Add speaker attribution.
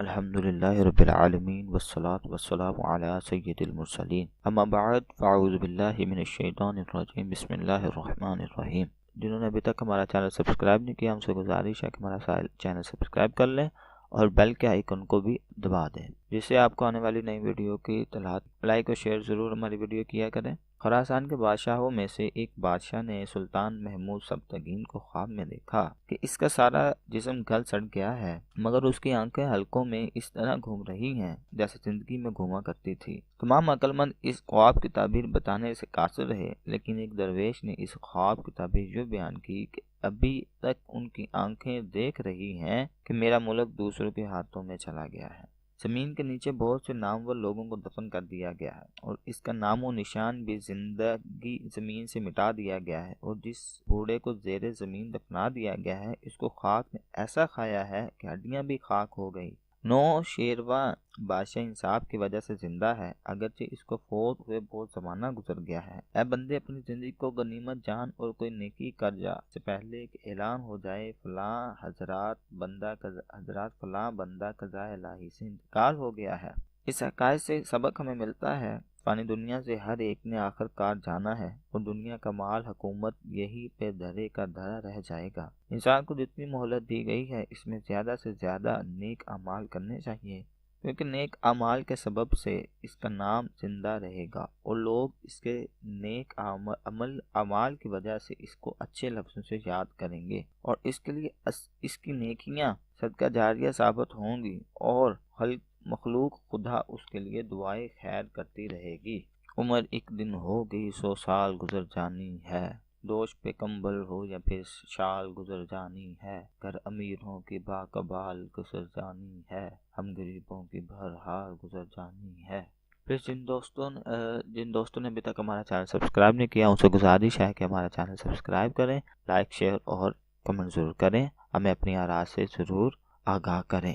Speaker 1: الحمدللہ رب العالمین والصلاة والسلام علی سید المرسلین اما بعد فاعوذ باللہ من الشیطان الرجیم بسم اللہ الرحمن الرحیم۔ جنہوں نے ابھی تک ہمارا چینل سبسکرائب نہیں کیا، ہم سے گزارش ہے کہ ہمارا چینل سبسکرائب کر لیں اور بیل کے آئیکن کو بھی دبا دیں، جس سے آپ کو آنے والی نئی ویڈیو کی اطلاعات۔ لائک اور شیئر ضرور ہماری ویڈیو کیا کریں۔ خراسان کے بادشاہوں میں سے ایک بادشاہ نے سلطان محمود سبکتگین کو خواب میں دیکھا کہ اس کا سارا جسم گل سڑ گیا ہے، مگر اس کی آنکھیں حلقوں میں اس طرح گھوم رہی ہیں جیسے زندگی میں گھوما کرتی تھی۔ تمام عقل مند اس خواب کی تعبیر بتانے سے قاصر رہے، لیکن ایک درویش نے اس خواب کی تعبیر یوں بیان کی کہ ابھی تک ان کی آنکھیں دیکھ رہی ہیں کہ میرا ملک دوسروں کے ہاتھوں میں چلا گیا ہے۔ زمین کے نیچے بہت سے نامور لوگوں کو دفن کر دیا گیا ہے اور اس کا نام و نشان بھی زندگی زمین سے مٹا دیا گیا ہے، اور جس بوڑھے کو زیر زمین دفنا دیا گیا ہے اس کو خاک نے ایسا کھایا ہے کہ ہڈیاں بھی خاک ہو گئی۔ شیرواں بادشاہ انصاف کی وجہ سے زندہ ہے، اگرچہ اس کو فوت ہوئے بہت زمانہ گزر گیا ہے۔ اے بندے، اپنی زندگی کو غنیمت جان اور کوئی نیکی کر جا سے پہلے کہ اعلان ہو جائے فلاں حضرات فلاں بندہ قضاء الہی سے انتقال ہو گیا ہے۔ اس حقائق سے سبق ہمیں ملتا ہے، فانی دنیا سے ہر ایک نے آخر کار جانا ہے اور دنیا کا مال حکومت یہی پہ دھرے کا دھرا رہ جائے گا۔ انسان کو جتنی مہلت دی گئی ہے اس میں زیادہ سے زیادہ نیک اعمال کرنے چاہیے، کیونکہ نیک اعمال کے سبب سے اس کا نام زندہ رہے گا اور لوگ اس کے نیک اعمال کی وجہ سے اس کو اچھے لفظوں سے یاد کریں گے اور اس کے لیے اس کی نیکیاں صدقہ جاریہ ثابت ہوں گی اور مخلوق خدا اس کے لیے دعائیں خیر کرتی رہے گی۔ عمر ایک دن ہوگی 100 سال گزر جانی ہے، دوش پہ کمبل ہو یا پھر شال گزر جانی ہے، گھر امیروں کی باقبال گزر جانی ہے، ہم غریبوں کی بہرحال گزر جانی ہے۔ پھر جن دوستوں نے ابھی تک ہمارا چینل سبسکرائب نہیں کیا ان سے گزارش ہے کہ ہمارا چینل سبسکرائب کریں، لائک شیئر اور کمنٹ ضرور کریں، ہمیں اپنی آراء سے ضرور آگاہ کریں۔